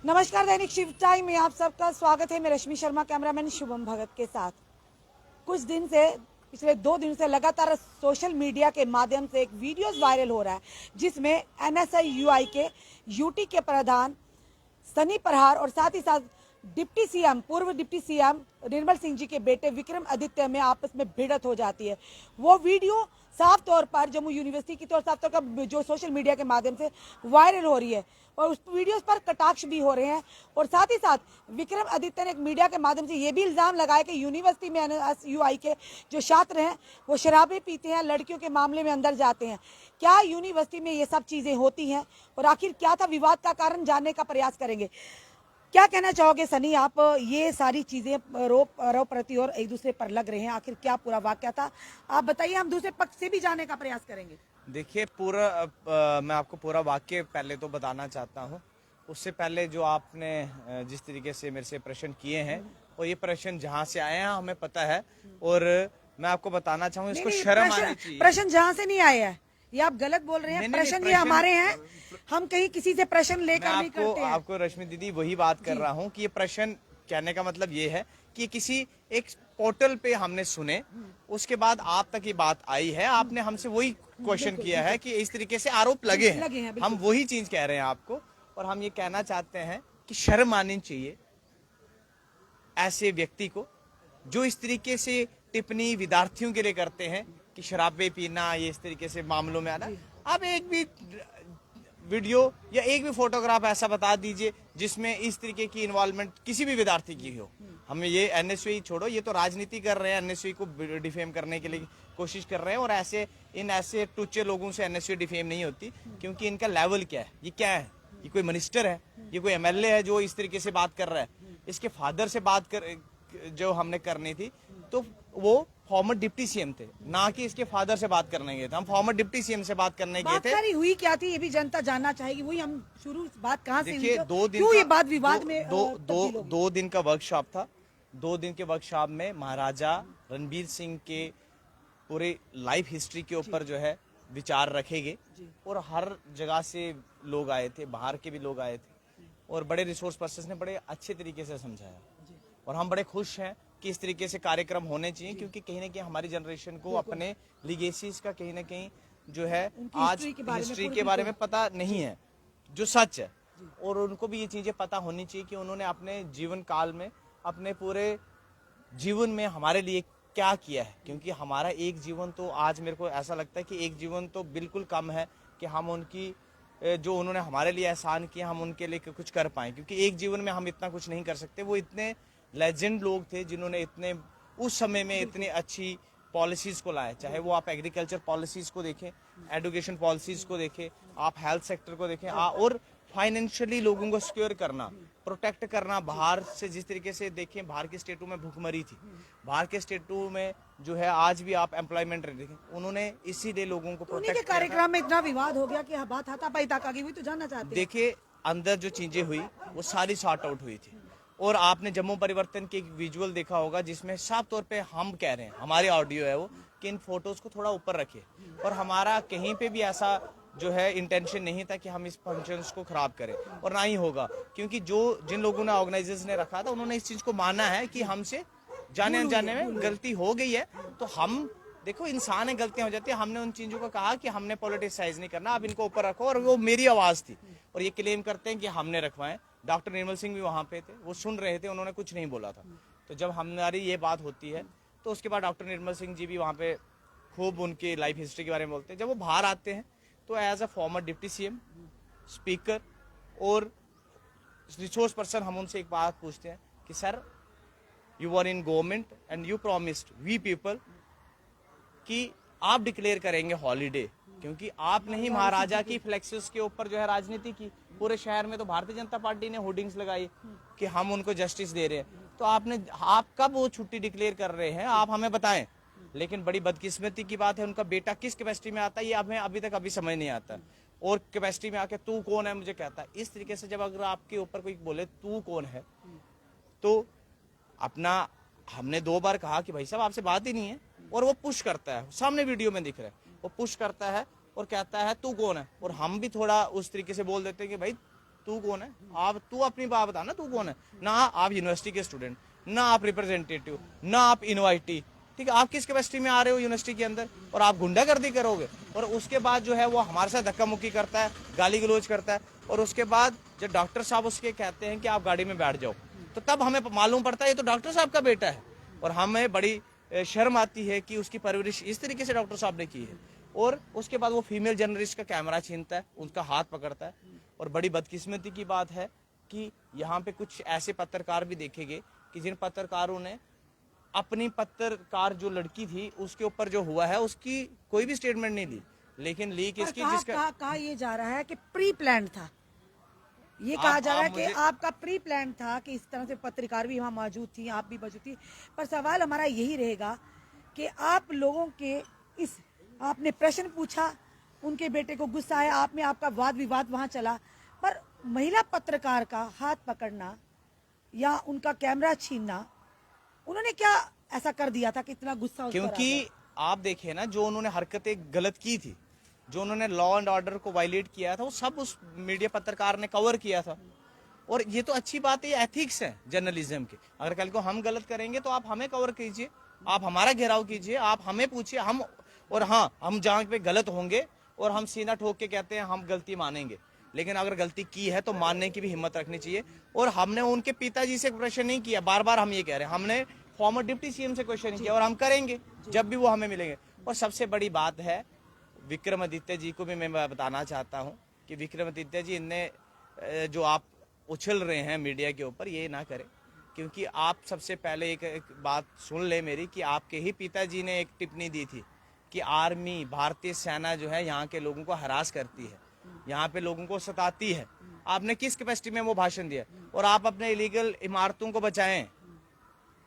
नमस्कार, दैनिक शिव टाइम में आप सबका स्वागत है। मैं रश्मि शर्मा, कैमरामैन शुभम भगत के साथ। कुछ दिन से, पिछले 2 दिन से लगातार सोशल मीडिया के माध्यम से एक वीडियोस वायरल हो रहा है, जिसमें एनएसयूआई के यूटी के प्रधान सनी परहार और साथ ही साथ डिप्टी सीएम, पूर्व डिप्टी सीएम निर्मल सिंह जी के बेटे विक्रम आदित्य में आपस में भिड़ंत हो जाती है। वो वीडियो साफ तौर पर जम्मू यूनिवर्सिटी की साफ तौर पर जो सोशल मीडिया के माध्यम से वायरल हो रही है और उस वीडियोस पर कटाक्ष भी हो रहे हैं। और साथ ही साथ विक्रम आदित्य ने एक मीडिया के माध्यम से ये भी इल्जाम लगाया कि यूनिवर्सिटी में एनएसयूआई के जो छात्र हैं वो शराबें पीते हैं, लड़कियों के मामले में अंदर जाते हैं। क्या यूनिवर्सिटी में ये सब चीजें होती हैं और आखिर क्या था विवाद का कारण, जानने का प्रयास करेंगे। क्या कहना चाहोगे सनी, आप ये सारी चीजें आरोप प्रति और एक दूसरे पर लग रहे हैं, आखिर क्या पूरा वाकया था, आप बताइए, हम दूसरे पक्ष से भी जानने का प्रयास करेंगे। देखिए मैं आपको पूरा वाक्य पहले तो बताना चाहता हूँ। उससे पहले जो आपने जिस तरीके से मेरे से प्रश्न किए हैं और ये प्रश्न जहाँ से आए हैं हमें पता है, और मैं आपको बताना चाहूँ इसको शर्म आनी चाहिए। प्रश्न जहाँ से नहीं आए हैं, ये आप गलत बोल रहे हैं। प्रश्न ये हमारे हैं, हम कहीं किसी से प्रश्न लेकर नहीं करते हैं। आपको रश्मि दीदी वही बात कर रहा हूँ कि ये प्रश्न कहने का मतलब ये है कि किसी एक पोर्टल पे हमने सुने, उसके बाद आप तक ये बात आई है, आपने हमसे वही क्वेश्चन किया है कि इस तरीके से आरोप लगे हैं। हम वही चीज कह रहे हैं आपको, और हम ये कहना चाहते हैं कि शर्म आनी चाहिए ऐसे व्यक्ति को जो इस तरीके से टिप्पणी विद्यार्थियों के लिए करते हैं कि शराबे पीना, ये इस तरीके से मामलों में आना। आप एक भी वीडियो या एक भी फोटोग्राफ ऐसा बता दीजिए जिसमें इस तरीके की इन्वॉल्वमेंट किसी भी विद्यार्थी की हो। हमें ये एनएसयूआई छोड़ो, ये तो राजनीति कर रहे हैं, एनएसयूआई को डिफेम करने के लिए कोशिश कर रहे हैं, और ऐसे टुच्चे लोगों से एनएसयूआई डिफेम नहीं होती, क्योंकि इनका लेवल क्या है, ये क्या है, ये कोई मिनिस्टर है, ये कोई एमएलए है जो इस तरीके से बात कर रहा है। इसके फादर से बात कर जो हमने करनी थी तो वो फॉर्मर डिप्टी सीएम थे, ना कि इसके फादर से बात करने गए थे। हम फॉर्मर डिप्टी सीएम से बात करने गए थे। बात हुई क्या थी ये भी जनता जानना चाहेगी, वही हम शुरू बात कहाँ से देखिए, हुई, क्यों ये बात विवाद में दो दिन का वर्कशॉप था। 2 दिन के वर्कशॉप में महाराजा रणबीर सिंह के पूरे लाइफ हिस्ट्री के ऊपर जो है विचार रखे गए, और हर जगह से लोग आए थे, बाहर के भी लोग आए थे, और बड़े रिसोर्स पर्सन ने बड़े अच्छे तरीके से समझाया, और हम बड़े खुश हैं कि इस तरीके से कार्यक्रम होने चाहिए, क्योंकि कहीं ना कहीं हमारी जनरेशन को अपने लीगेसीज का कहीं ना कहीं जो है आज हिस्ट्री के बारे में पता नहीं है, जो सच है, और उनको भी ये चीजें पता होनी चाहिए कि उन्होंने अपने जीवन काल में, अपने पूरे जीवन में हमारे लिए क्या किया है। क्योंकि हमारा एक जीवन तो, आज मेरे को ऐसा लगता है कि एक जीवन तो बिल्कुल कम है कि हम उनकी जो उन्होंने हमारे लिए एहसान किया हम उनके लिए कुछ कर पाए, क्योंकि एक जीवन में हम इतना कुछ नहीं कर सकते। वो इतने लेजेंड लोग थे जिन्होंने इतने उस समय में इतनी अच्छी पॉलिसीज को लाए, चाहे वो आप एग्रीकल्चर पॉलिसीज को देखें, एजुकेशन पॉलिसीज को देखें, आप हेल्थ सेक्टर को देखें, और फाइनेंशियली लोगों को सिक्योर करना, प्रोटेक्ट करना। बाहर से जिस तरीके से देखें, बाहर के स्टेटों में भूखमरी थी, बाहर के स्टेटों में जो है आज भी आप एम्प्लॉयमेंट देखें, उन्होंने इसीलिए लोगों को प्रोटेक्ट किया। कार्यक्रम में इतना विवाद हो गया कि बात हाथापाई तक आ गई, हुई तो जानना चाहते हैं। देखिए, अंदर जो चीजें हुई वो सारी सॉर्ट आउट हुई थी, और आपने जम्मू परिवर्तन के एक विजुअल देखा होगा जिसमें साफ तौर पे हम कह रहे हैं, हमारे ऑडियो है वो, कि इन फोटोज को थोड़ा ऊपर रखिए, और हमारा कहीं पे भी ऐसा जो है इंटेंशन नहीं था कि हम इस फंक्शंस को खराब करें, और ना ही होगा, क्योंकि जिन लोगों ने, ऑर्गेनाइजर्स ने रखा था, उन्होंने इस चीज को माना है कि हमसे जाने अनजाने में गलती हो गई है। तो हम देखो, इंसान है, गलतियां हो जाती है। हमने उन चीजों को कहा कि हमने पॉलिटिसाइज नहीं करना, आप इनको ऊपर रखो, और वो मेरी आवाज थी, और ये क्लेम करते हैं कि हमने रखवाए। डॉक्टर निर्मल सिंह भी वहां पे थे, वो सुन रहे थे, उन्होंने कुछ नहीं बोला था। तो जब हमारी ये बात होती है तो उसके बाद डॉक्टर निर्मल सिंह जी भी वहां पे खूब उनकी लाइफ हिस्ट्री के बारे में बोलते हैं। जब वो बाहर आते हैं तो as a former deputy CM, speaker और रिसोर्स पर्सन, हम उनसे एक बात पूछते हैं कि sir, you are in government and you promised we people कि आप डिक्लेयर करेंगे हॉलीडे, क्योंकि आपने ही महाराजा की फ्लेक्सेस के ऊपर जो है राजनीति की। पूरे शहर में तो भारतीय जनता पार्टी ने होर्डिंग्स लगाई कि हम उनको जस्टिस दे रहे हैं, तो आप कब वो छुट्टी डिक्लेयर कर रहे हैं, आप हमें बताएं। लेकिन बड़ी बदकिस्मती की बात है, उनका बेटा किस कैपेसिटी में आता है ये हमें अभी तक समझ नहीं आता, और कैपेसिटी में आके तू कौन है मुझे कहता है। इस तरीके से जब अगर आपके ऊपर कोई बोले तू कौन है, तो अपना, हमने 2 बार कहा कि भाई साहब आपसे बात ही नहीं है, और वो पुश करता है, सामने वीडियो में दिख रहा है, वो पुश करता है और कहता है तू कौन है, और हम भी थोड़ा उस तरीके से बोल देते हैं कि भाई तू कौन है? आप तू अपनी बात बता ना, तू कौन है? ना आप यूनिवर्सिटी के स्टूडेंट, ना आप रिप्रेजेंटेटिव, ना आप इनवाइटी, ठीक है? आप किस कैपेसिटी में आ रहे हो यूनिवर्सिटी के अंदर और आप गुंडागर्दी करोगे? और उसके बाद जो है वो हमारे साथ धक्का मुक्की करता है, गाली गलौज करता है, और उसके बाद जब डॉक्टर साहब उसके कहते हैं कि आप गाड़ी में बैठ जाओ, तो तब हमें मालूम पड़ता है ये तो डॉक्टर साहब का बेटा है। और हमें बड़ी शर्म आती है कि उसकी परवरिश इस तरीके से डॉक्टर साहब ने की है। और उसके बाद वो फीमेल जर्नलिस्ट का कैमरा छीनता है, उनका हाथ पकड़ता है। और बड़ी बदकिस्मती की बात है कि यहाँ पे कुछ ऐसे पत्रकार भी देखेंगे कि जिन पत्रकारों ने अपनी पत्रकार जो लड़की थी उसके ऊपर जो हुआ है उसकी कोई भी स्टेटमेंट नहीं ली, लेकिन ली किसकी? जिसका कहा ये जा रहा है कि प्री प्लान था, ये कहा जा रहा है कि आपका प्री प्लान था कि इस तरह से पत्रकार भी वहाँ मौजूद थी, आप भी मौजूद थी। पर सवाल हमारा यही रहेगा कि आप लोगों के इस, आपने प्रश्न पूछा, उनके बेटे को गुस्सा आया, आप में आपका वाद विवाद वहाँ चला, पर महिला पत्रकार का हाथ पकड़ना या उनका कैमरा छीनना, उन्होंने क्या ऐसा कर दिया था कि इतना गुस्सा उस पर आ क्योंकि गया? आप देखिए ना, जो उन्होंने हरकतें गलत की थी, जो उन्होंने लॉ एंड ऑर्डर को वायलेट किया था, वो सब उस मीडिया पत्रकार ने कवर किया था। और ये तो अच्छी बात है, एथिक्स है जर्नलिज्म के। अगर कल को हम गलत करेंगे तो आप हमें कवर कीजिए, आप हमारा घेराव कीजिए, आप हमें पूछिए, हम, और हाँ, हम जहाँ पे गलत होंगे और हम सीना ठोक के कहते हैं हम गलती मानेंगे, लेकिन अगर गलती की है तो मानने की भी हिम्मत रखनी चाहिए। और हमने उनके पिताजी से क्वेश्चन नहीं किया, बार बार हम ये कह रहे हैं, हमने फॉर्मर डिप्टी सीएम से क्वेश्चन किया और हम करेंगे जब भी वो हमें मिलेंगे। और सबसे बड़ी बात है, विक्रमादित्य जी को भी मैं बताना चाहता हूँ कि विक्रमादित्य जी, इनने जो आप उछल रहे हैं मीडिया के ऊपर, ये ना करें। क्योंकि आप सबसे पहले एक बात सुन ले मेरी, कि आपके ही पिताजी ने एक टिप्पणी दी थी कि आर्मी, भारतीय सेना जो है यहाँ के लोगों को हरास करती है, यहाँ पे लोगों को सताती है। आपने किस कैपेसिटी में वो भाषण दिया? और आप अपने इलीगल इमारतों को बचाएं,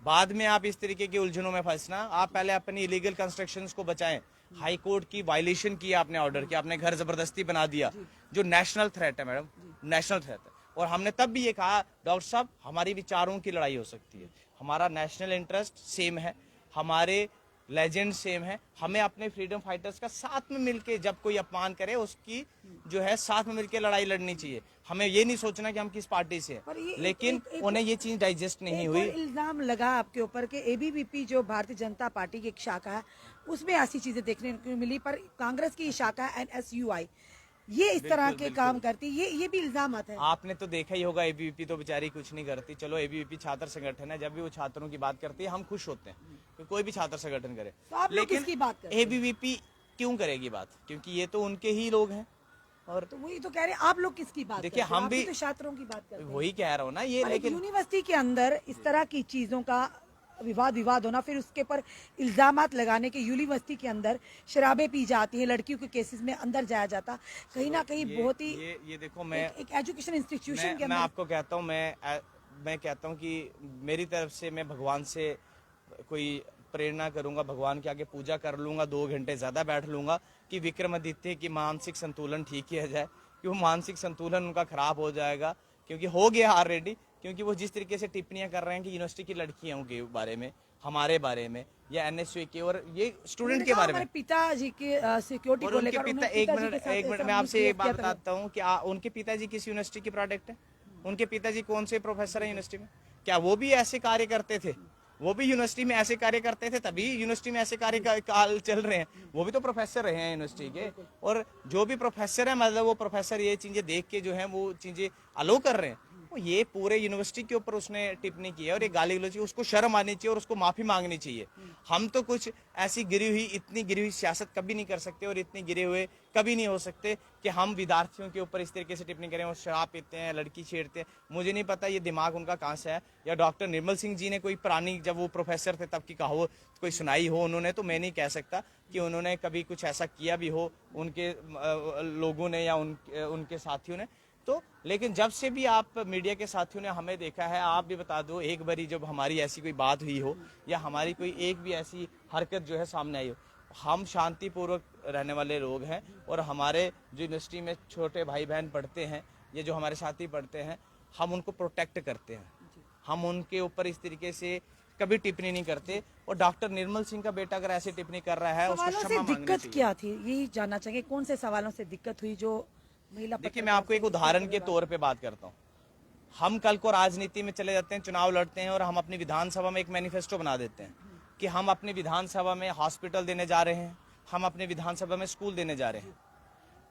बाद में आप इस तरीके की उलझनों में फंसना। आप पहले अपनी इलीगल कंस्ट्रक्शंस को बचाएं। हाई कोर्ट की वायलेशन की आपने, ऑर्डर किया, आपने घर जबरदस्ती बना दिया, जो नेशनल थ्रेट है मैडम, नेशनल थ्रेट है। और हमने तब भी ये कहा, डॉक्टर साहब हमारी विचारों की लड़ाई हो सकती है, हमारा नेशनल इंटरेस्ट सेम है, हमारे लेजेंड सेम है, हमें अपने फ्रीडम फाइटर्स का साथ में मिलके, जब कोई अपमान करे उसकी जो है साथ में मिलके लड़ाई लड़नी चाहिए। हमें ये नहीं सोचना कि हम किस पार्टी से हैं। लेकिन उन्हें ये चीज डाइजेस्ट नहीं हुई। इल्जाम लगा आपके ऊपर कि एबीवीपी जो भारतीय जनता पार्टी की एक शाखा है, उसमें ऐसी चीजें देखने को मिली, पर कांग्रेस की शाखा एनएसयूआई ये इस तरह के काम करती, ये भी इल्जाम आता है। आपने तो देखा ही होगा, एबीवीपी तो बेचारी कुछ नहीं करती। चलो, एबीवीपी छात्र संगठन है, जब भी वो छात्रों की बात करती है हम खुश होते हैं कि कोई भी छात्र संगठन करे। तो आप लोग किसकी बात करते हैं? एबीवीपी क्यों करेगी बात? क्योंकि ये तो उनके ही लोग हैं। और तो वही तो कह रहे हैं, आप लोग किसकी बात देखिए, करते हैं? हम भी तो छात्रों की बात करते हैं। वही कह रहा हूँ ना ये। लेकिन यूनिवर्सिटी के अंदर इस तरह की चीजों का विवाद होना, फिर उसके पर इल्जामात लगाने के, यूनिवर्सिटी के अंदर शराबें पी जाती हैं, लड़कियों के केसेस में अंदर जाया जाता, कहीं ना कहीं बहुत ही ये देखो, मैं एक एजुकेशन इंस्टीट्यूशन के मैं अंदर। आपको कहता हूँ, मैं कहता हूँ कि मेरी तरफ से मैं भगवान से कोई प्रेरणा करूंगा, भगवान के आगे पूजा कर लूंगा, 2 घंटे ज्यादा बैठ लूंगा कि विक्रमादित्य की मानसिक संतुलन ठीक किया जाए, कि वो मानसिक संतुलन उनका खराब हो जाएगा, क्योंकि हो गया ऑलरेडी। क्योंकि वो जिस तरीके से टिप्पणियां कर रहे हैं कि यूनिवर्सिटी की लड़कियों के बारे में, हमारे बारे में, या एनएसयू के, और ये स्टूडेंट के बारे में, पिताजी के सिक्योरिटी को लेकर। एक मिनट मैं आपसे एक बात बताता हूँ कि उनके पिताजी किस यूनिवर्सिटी के प्रोडक्ट है? उनके पिताजी कौन से प्रोफेसर है यूनिवर्सिटी में? क्या वो भी ऐसे कार्य करते थे? वो भी यूनिवर्सिटी में ऐसे कार्य करते थे, तभी यूनिवर्सिटी में ऐसे कार्य काल चल रहे हैं। वो भी तो प्रोफेसर रहे हैं यूनिवर्सिटी के, और जो भी प्रोफेसर है, मतलब वो प्रोफेसर ये चीजें देख के जो है वो चीजें अलो कर रहे हैं। ये पूरे यूनिवर्सिटी के ऊपर उसने टिप्पणी की है और ये गाली गलौज, उसको शर्म आनी चाहिए और उसको माफी मांगनी चाहिए। हम तो कुछ ऐसी इतनी गिरी हुई सियासत कभी नहीं कर सकते, और इतने गिरे हुए कभी नहीं हो सकते कि हम विद्यार्थियों के ऊपर इस तरीके से टिप्पणी करें। वो शराब पीते हैं, लड़की छेड़ते हैं, मुझे नहीं पता ये दिमाग उनका कहाँ से है। या डॉक्टर निर्मल सिंह जी ने कोई पुरानी, जब वो प्रोफेसर थे तब की कहावत कोई सुनाई हो उन्होंने, तो मैं नहीं कह सकता कि उन्होंने कभी कुछ ऐसा किया भी हो उनके लोगों ने या उनके साथियों ने। तो लेकिन जब से भी आप मीडिया के साथियों ने हमें देखा है, आप भी बता दो, एक बारी जब हमारी ऐसी कोई बात हुई हो या हमारी कोई एक भी ऐसी हरकत जो है सामने आई हो, हम शांतिपूर्वक रहने वाले लोग हैं। और हमारे जो यूनिवर्सिटी में छोटे भाई बहन पढ़ते हैं, ये जो हमारे साथी पढ़ते हैं, हम उनको प्रोटेक्ट करते हैं, हम उनके ऊपर इस तरीके से कभी टिप्पणी नहीं करते। और डॉक्टर निर्मल सिंह का बेटा अगर ऐसे टिप्पणी कर रहा है, उसको क्षमा मांगनी चाहिए। दिक्कत क्या थी, यही जानना चाहिए। कौन से सवालों से दिक्कत हुई जो महिला देखिए मैं आपको एक उदाहरण के तौर पे बात करता हूँ। हम कल को राजनीति में चले जाते हैं, चुनाव लड़ते हैं और हम अपनी विधानसभा में एक मैनिफेस्टो बना देते हैं कि हम अपनी विधानसभा में हॉस्पिटल देने जा रहे हैं, हम अपने विधानसभा में स्कूल देने जा रहे हैं।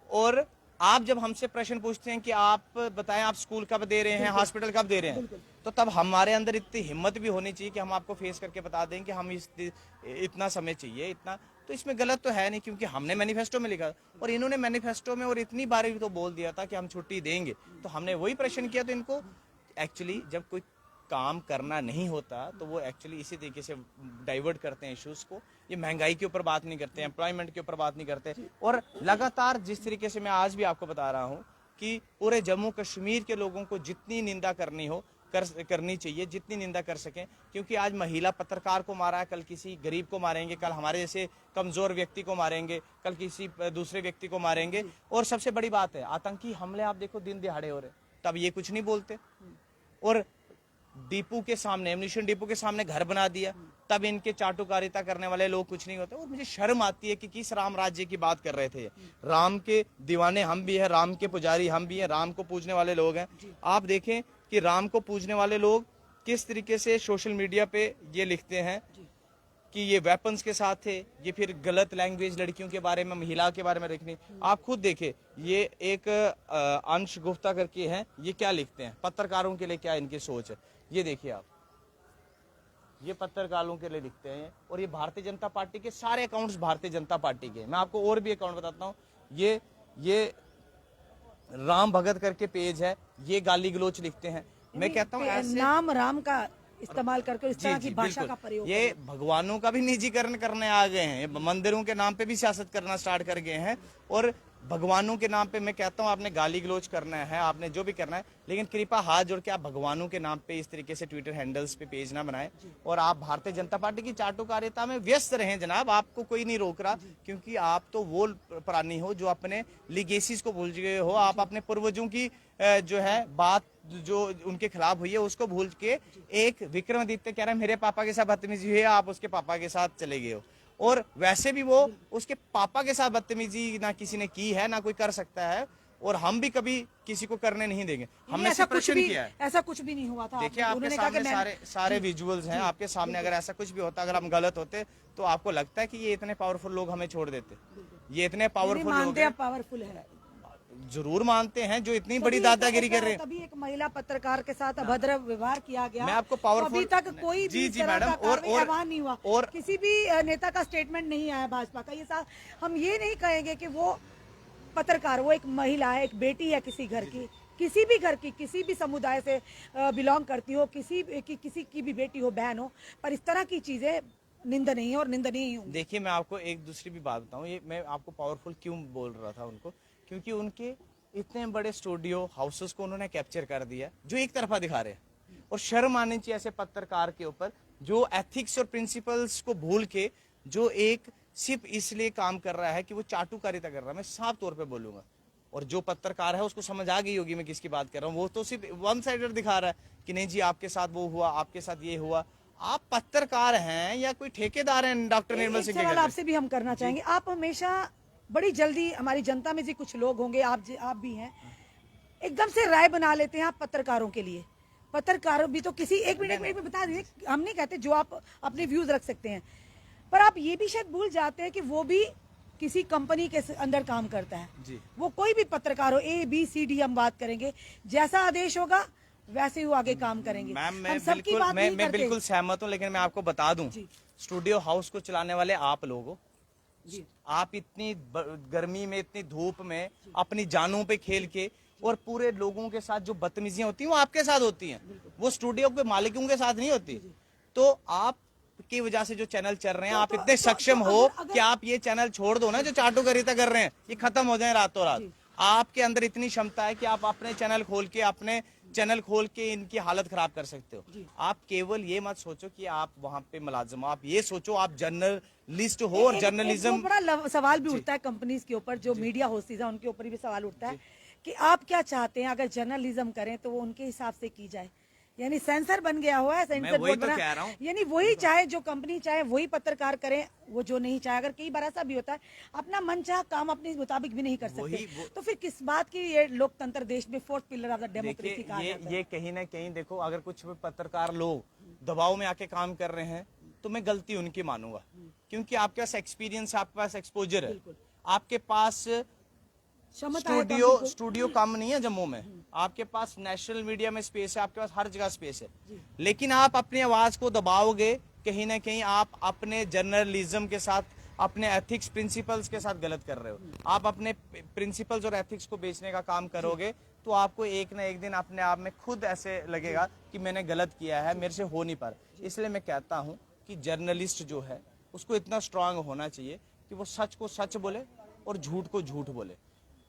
और आप जब हमसे प्रश्न पूछते हैं कि आप बताएं आप स्कूल कब दे रहे हैं, हॉस्पिटल कब दे रहे हैं, तो तब हमारे अंदर इतनी हिम्मत भी होनी चाहिए कि हम आपको फेस करके बता दें कि हम इतना समय चाहिए, इतना। तो इसमें गलत तो है नहीं, क्योंकि हमने मैनिफेस्टो में लिखा और इन्होंने मैनिफेस्टो में और इतनी बार भी तो बोल दिया था कि हम छुट्टी देंगे। तो हमने वही प्रश्न किया। तो इनको एक्चुअली जब कोई काम करना नहीं होता तो वो एक्चुअली इसी तरीके से डाइवर्ट करते हैं इश्यूज को। ये महंगाई के ऊपर बात नहीं करते, एम्प्लॉयमेंट के ऊपर बात नहीं करते। और लगातार जिस तरीके से मैं आज भी आपको बता रहा हूँ कि पूरे जम्मू कश्मीर के लोगों को जितनी निंदा करनी हो करनी चाहिए, जितनी निंदा कर सकें, क्योंकि आज महिला पत्रकार को मारा है, कल किसी गरीब को मारेंगे, कल हमारे जैसे कमजोर व्यक्ति को मारेंगे, कल किसी दूसरे व्यक्ति को मारेंगे। और सबसे बड़ी बात है, आतंकी हमले आप देखो दिन दिहाड़े हो रहे, तब ये कुछ नहीं बोलते। और डिपो के सामने, एम्यूनिशन डिपो के सामने घर बना दिया, तब इनके चाटुकारिता करने वाले लोग कुछ नहीं होते। और मुझे शर्म आती है कि किस राम राज्य की बात कर रहे थे। राम के दीवाने हम भी हैं, राम के पुजारी हम भी हैं, राम को पूजने वाले लोग हैं। आप देखें कि राम को पूजने वाले लोग किस तरीके से सोशल मीडिया पे ये लिखते हैं कि ये वेपन्स के साथ थे, ये फिर गलत लैंग्वेज लड़कियों के बारे में, महिला के बारे में लिखनी। आप खुद देखें, ये एक अंश गुप्ता करके हैं, ये क्या लिखते हैं, पत्रकारों के लिए क्या इनकी सोच है। ये देखिए आप, ये पत्रकारों के लिए लिखते हैं। और ये भारतीय जनता पार्टी के सारे अकाउंट्स भारतीय जनता पार्टी के। मैं आपको और भी अकाउंट बताता हूँ। ये राम भगत करके पेज है, ये गाली गलोच लिखते हैं। मैं कहता हूँ ऐसे नाम राम का इस्तेमाल करके इस तरह की भाषा का प्रयोग, ये भगवानों का भी निजीकरण करने आ गए हैं, मंदिरों के नाम पे भी सियासत करना स्टार्ट कर गए हैं। और भगवानों के नाम पे मैं कहता हूँ आपने गाली गलोच करना है, आपने जो भी करना है, लेकिन कृपया हाथ जोड़ के आप भगवानों के नाम पे इस तरीके से ट्विटर हैंडल्स पे पेज ना बनाएं। और आप भारतीय जनता पार्टी की चाटुकारिता में व्यस्त रहें जनाब, आपको कोई नहीं रोक रहा, क्योंकि आप तो वो प्राणी हो जो अपने लिगेसीज को भूल गए हो। आप अपने पूर्वजों की जो है बात जो उनके खिलाफ हुई है उसको भूल के एक विक्रमादित्य कह रहा है मेरे पापा के साथ बदतमीजी हुई है, आप उसके पापा के साथ चले गए हो। और वैसे भी वो उसके पापा के साथ बदतमीजी ना किसी ने की है, ना कोई कर सकता है, और हम भी कभी किसी को करने नहीं देंगे। हमने ऐसा कुछ प्रश्न भी किया है, ऐसा कुछ भी नहीं हुआ था। देखिए आपके सामने सारे विजुअल्स हैं आपके सामने। अगर ऐसा कुछ भी होता, अगर हम गलत होते, तो आपको लगता है कि ये इतने पावरफुल लोग हमें छोड़ देते? ये इतने पावरफुल लोग हैं, पावरफुल है, जरूर मानते हैं, जो इतनी बड़ी दादागिरी कर रहे हैं। तभी एक महिला पत्रकार के साथ अभद्र व्यवहार किया गया। मैं आपको पावरफुल, अभी तक कोई भी मैडम, और नहीं हुआ, और किसी भी नेता का स्टेटमेंट नहीं आया भाजपा का। ये हम ये नहीं कहेंगे कि वो पत्रकार, वो एक महिला है, एक बेटी है किसी घर की, किसी भी घर की, किसी भी समुदाय से बिलोंग करती हो, किसी की भी बेटी हो, बहन हो, पर इस तरह की चीजें निंदनीय है और निंदनीय होंगी। देखिए मैं आपको एक दूसरी भी बात बताऊं, ये मैं आपको पावरफुल क्यों बोल रहा था उनको, क्योंकि उनके इतने बड़े स्टूडियो हाउसेस को उन्होंने कैप्चर कर दिया जो एक तरफा दिखा रहे हैं। और शर्म आनी चाहिए ऐसे पत्रकार के ऊपर जो एथिक्स और प्रिंसिपल्स को भूल के, जो एक सिर्फ इसलिए काम कर रहा है कि वो चाटुकारिता कर रहा है। मैं साफ तौर पे बोलूंगा, और जो पत्रकार है उसको समझ आ गई होगी मैं किसकी बात कर रहा हूँ। वो तो सिर्फ वन साइडेड दिखा रहा है कि नहीं जी आपके साथ वो हुआ, आपके साथ ये हुआ। आप पत्रकार हैं या कोई ठेकेदार हैं डॉक्टर निर्मल सिंह के? सवाल आपसे भी हम करना चाहेंगे। आप हमेशा बड़ी जल्दी, हमारी जनता में जी कुछ लोग होंगे, आप भी हैं, एकदम से राय बना लेते हैं आप पत्रकारों के लिए। पत्रकारों भी तो किसी एक मिनट में बता दीजिए, हम नहीं कहते, जो आप अपने व्यूज रख सकते हैं, पर आप ये भी शायद भूल जाते हैं कि वो भी किसी कंपनी के अंदर काम करता है जी। वो कोई भी पत्रकार हो, ABCD हम बात करेंगे, जैसा आदेश होगा वैसे ही वो आगे काम करेंगे। मैम मैं बिल्कुल सहमत हूँ, लेकिन मैं आपको बता दूं, स्टूडियो हाउस को चलाने वाले आप लोग हो। आप इतनी गर्मी में, इतनी धूप में अपनी जानों पे खेल के, और पूरे लोगों के साथ जो बदतमीजियां होती हैं वो आपके साथ होती हैं, वो स्टूडियो के मालिकों के साथ नहीं होती। तो आप की वजह से जो चैनल चल रहे हैं, आप इतने सक्षम हो कि आप ये चैनल छोड़ दो ना जो चाटुकारिता कर रहे हैं, ये खत्म हो जाए रातों रात। आपके अंदर इतनी क्षमता है कि आप अपने चैनल खोल के इनकी हालत खराब कर सकते हो। आप केवल ये मत सोचो कि आप वहां पे मुलाजिम हो, आप ये सोचो आप जर्नलिस्ट हो। और जर्नलिज्म बड़ा सवाल भी उठता है कंपनीज के ऊपर, जो मीडिया हाउसेज है उनके ऊपर भी सवाल उठता है कि आप क्या चाहते हैं, अगर जर्नलिज्म करें तो वो उनके हिसाब से की जाए, यानी सेंसर बन गया हुआ है, सेंसर मैं वही बोर्ड तो बना। कह रहा हूँ। यानी वही चाहे जो कंपनी चाहे वही पत्रकार करे, वो जो नहीं चाहे। अगर कई बार ऐसा भी होता है अपना मनचाहा काम अपने मुताबिक भी नहीं कर सकते, तो फिर किस बात की ये लोकतंत्र देश में fourth pillar of the democracy कहा जाता है। ये कहीं ना कहीं देखो, अगर कुछ पत्रकार लोग दबाव में आके काम कर रहे हैं तो मैं गलती उनकी मानूंगा, क्योंकि आपके पास एक्सपीरियंस है, आपके पास एक्सपोजर है, आपके पास स्टूडियो कम नहीं है जम्मू में, आपके पास नेशनल मीडिया में स्पेस है, आपके पास हर जगह स्पेस है। लेकिन आप अपनी आवाज को दबाओगे, कहीं ना कहीं आप अपने जर्नलिज्म के साथ, अपने एथिक्स प्रिंसिपल्स के साथ गलत कर रहे हो। आप अपने प्रिंसिपल्स और एथिक्स को बेचने का काम करोगे तो आपको एक ना एक दिन अपने आप में खुद ऐसे लगेगा कि मैंने गलत किया है, मेरे से हो नहीं पा रहा। इसलिए मैं कहता हूं कि जर्नलिस्ट जो है उसको इतना स्ट्रांग होना चाहिए कि वो सच को सच बोले और झूठ को झूठ बोले।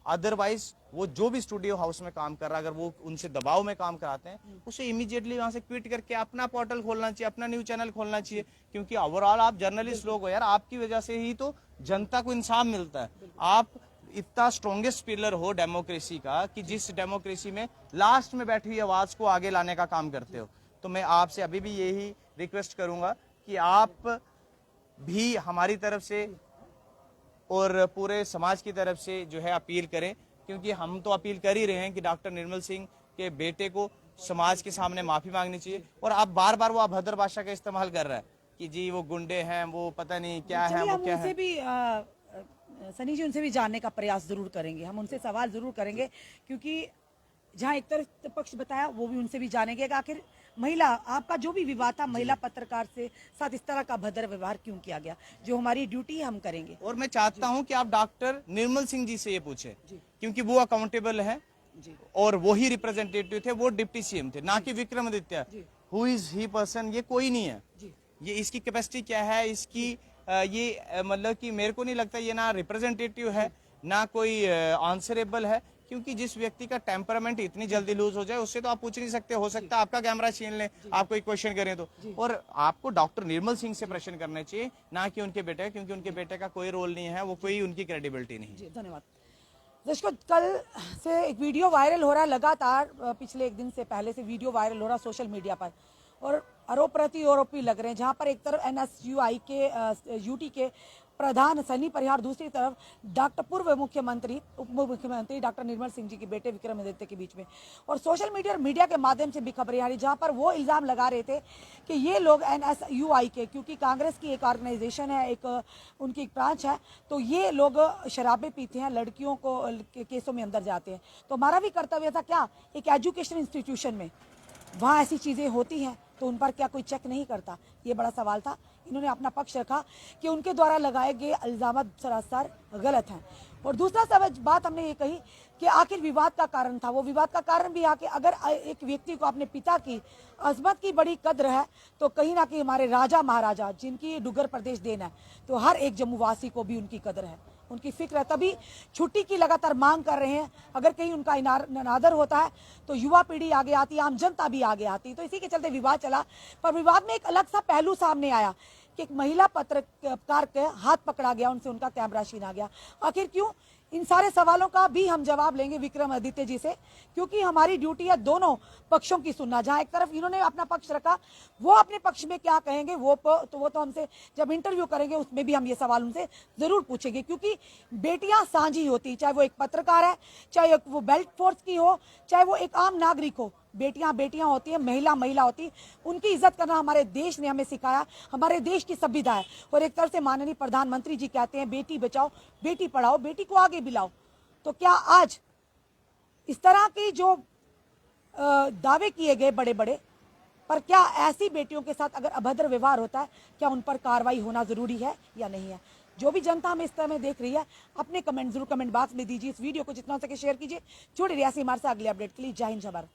अदरवाइज वो जो भी स्टूडियो हाउस में काम कर रहा है, अगर वो उनसे दबाव में काम कराते हैं, उसे इमीडिएटली वहां से क्विट करके अपना पोर्टल खोलना चाहिए, अपना न्यूज चैनल खोलना चाहिए। क्योंकि ओवरऑल आप जर्नलिस्ट लोग हो यार, आपकी वजह से ही तो जनता को इंसाफ मिलता है। आप इतना स्ट्रॉन्गेस्ट पिलर हो डेमोक्रेसी का कि जिस डेमोक्रेसी में लास्ट में बैठी हुई आवाज को आगे लाने का काम करते हो। तो मैं आपसे अभी भी यही रिक्वेस्ट करूंगा कि आप भी हमारी तरफ से और पूरे समाज की तरफ से जो है अपील करें, क्योंकि हम तो अपील कर ही रहे हैं कि डॉक्टर निर्मल सिंह के बेटे को समाज के सामने माफी मांगनी चाहिए। और आप बार बार वो अभद्र भाषा का इस्तेमाल कर रहा है कि जी वो गुंडे हैं, वो पता नहीं क्या है, वो क्या है। सनी जी उनसे भी जानने का प्रयास जरूर करेंगे, हम उनसे सवाल जरूर करेंगे, क्योंकि जहाँ एक तरफ पक्ष बताया वो भी उनसे भी जानेंगे कि आखिर महिला, आपका जो भी विवाद था महिला पत्रकार से साथ इस तरह का भद्र व्यवहार क्यों किया गया। जो हमारी ड्यूटी है हम करेंगे। और मैं चाहता हूं कि आप डॉक्टर निर्मल सिंह जी से ये पूछें, क्योंकि वो अकाउंटेबल है और वो ही रिप्रेजेंटेटिव थे, वो डिप्टी सीएम थे, ना कि Vikramaditya. Who is he person, ये कोई नहीं है। ये इसकी कैपेसिटी क्या है, इसकी ये मतलब कि मेरे को नहीं लगता ये ना रिप्रेजेंटेटिव है ना कोई आंसरेबल है, क्योंकि जिस व्यक्ति का टेम्परामेंट इतनी जल्दी लूज हो जाए उससे तो आप पूछ नहीं सकते। हो सकता है आपका कैमरा छीन ले, आप कोई क्वेश्चन करें तो। और आपको डॉक्टर निर्मल सिंह से प्रश्न करने चाहिए, ना कि उनके बेटे, क्योंकि उनके बेटे का कोई रोल नहीं है, वो कोई उनकी क्रेडिबिलिटी नहीं है। धन्यवाद। दर्शकों, कल से एक वीडियो वायरल हो रहा है, लगातार पिछले एक दिन से पहले से वीडियो वायरल हो रहा है सोशल मीडिया पर, और आरोप प्रत्यारोपी लग रहे हैं। जहां पर एक तरफ एनएसयूआई के यूटी के प्रधान सनी परिहार, दूसरी तरफ डॉक्टर पूर्व मुख्यमंत्री उप मुख्यमंत्री डॉक्टर निर्मल सिंह जी के बेटे विक्रमादित्य के बीच में, और सोशल मीडिया के माध्यम से भी खबरें आ रही, जहां पर वो इल्जाम लगा रहे थे कि ये लोग एनएसयूआई के, क्योंकि कांग्रेस की एक ऑर्गेनाइजेशन है, एक उनकी एक ब्रांच है, तो ये लोग शराबें पीते हैं, लड़कियों को केसों में अंदर जाते हैं। तो हमारा भी कर्तव्य था क्या, एक एजुकेशन इंस्टीट्यूशन में वहाँ ऐसी चीजें होती हैं तो उन पर क्या कोई चेक नहीं करता, ये बड़ा सवाल था। इन्होंने अपना पक्ष रखा कि उनके द्वारा लगाए गए इल्जाम सरासर गलत हैं। और दूसरा बात हमने ये कही कि आखिर विवाद का कारण था, वो विवाद का कारण भी आके अगर एक व्यक्ति को अपने पिता की अजमत की बड़ी कद्र है, तो कहीं ना कहीं हमारे राजा महाराजा जिनकी डुग्गर प्रदेश देना है, तो हर एक जम्मूवासी को भी उनकी कद्र है, उनकी फिक्र है, तभी छुट्टी की लगातार मांग कर रहे हैं। अगर कहीं उनका अनादर होता है तो युवा पीढ़ी आगे आती है, आम जनता भी आगे आती है। तो इसी के चलते विवाद चला, पर विवाद में एक अलग सा पहलू सामने आया कि एक महिला पत्रकार के हाथ पकड़ा गया, उनसे उनका कैमरा छीना गया। आखिर क्यों, इन सारे सवालों का भी हम जवाब लेंगे विक्रमादित्य जी से, क्योंकि हमारी ड्यूटी है दोनों पक्षों की सुनना। जहां एक तरफ इन्होंने अपना पक्ष रखा, वो अपने पक्ष में क्या कहेंगे वो तो हमसे जब इंटरव्यू करेंगे उसमें भी हम ये सवाल उनसे जरूर पूछेंगे, क्योंकि बेटियां साझी होती, चाहे वो एक पत्रकार है, चाहे वो बेल्ट फोर्स की हो, चाहे वो एक आम नागरिक हो, बेटियां होती है, महिला होती, उनकी इज्जत करना हमारे देश ने हमें सिखाया, हमारे देश की सभ्यता है। और एक तरफ से माननीय प्रधानमंत्री जी कहते हैं बेटी बचाओ बेटी पढ़ाओ, बेटी को आगे बुलाओ। तो क्या आज इस तरह की जो दावे किए गए बड़े बड़े, पर क्या ऐसी बेटियों के साथ अगर अभद्र व्यवहार होता है, क्या उन पर कार्रवाई होना जरूरी है या नहीं है? जो भी जनता हमें इस तरह में देख रही है, अपने कमेंट जरूर कमेंट बॉक्स में दीजिए। इस वीडियो को जितना हो सके शेयर कीजिए। जुड़े रहिए हमारे साथ अगले अपडेट के लिए। जय हिंद, जय भारत।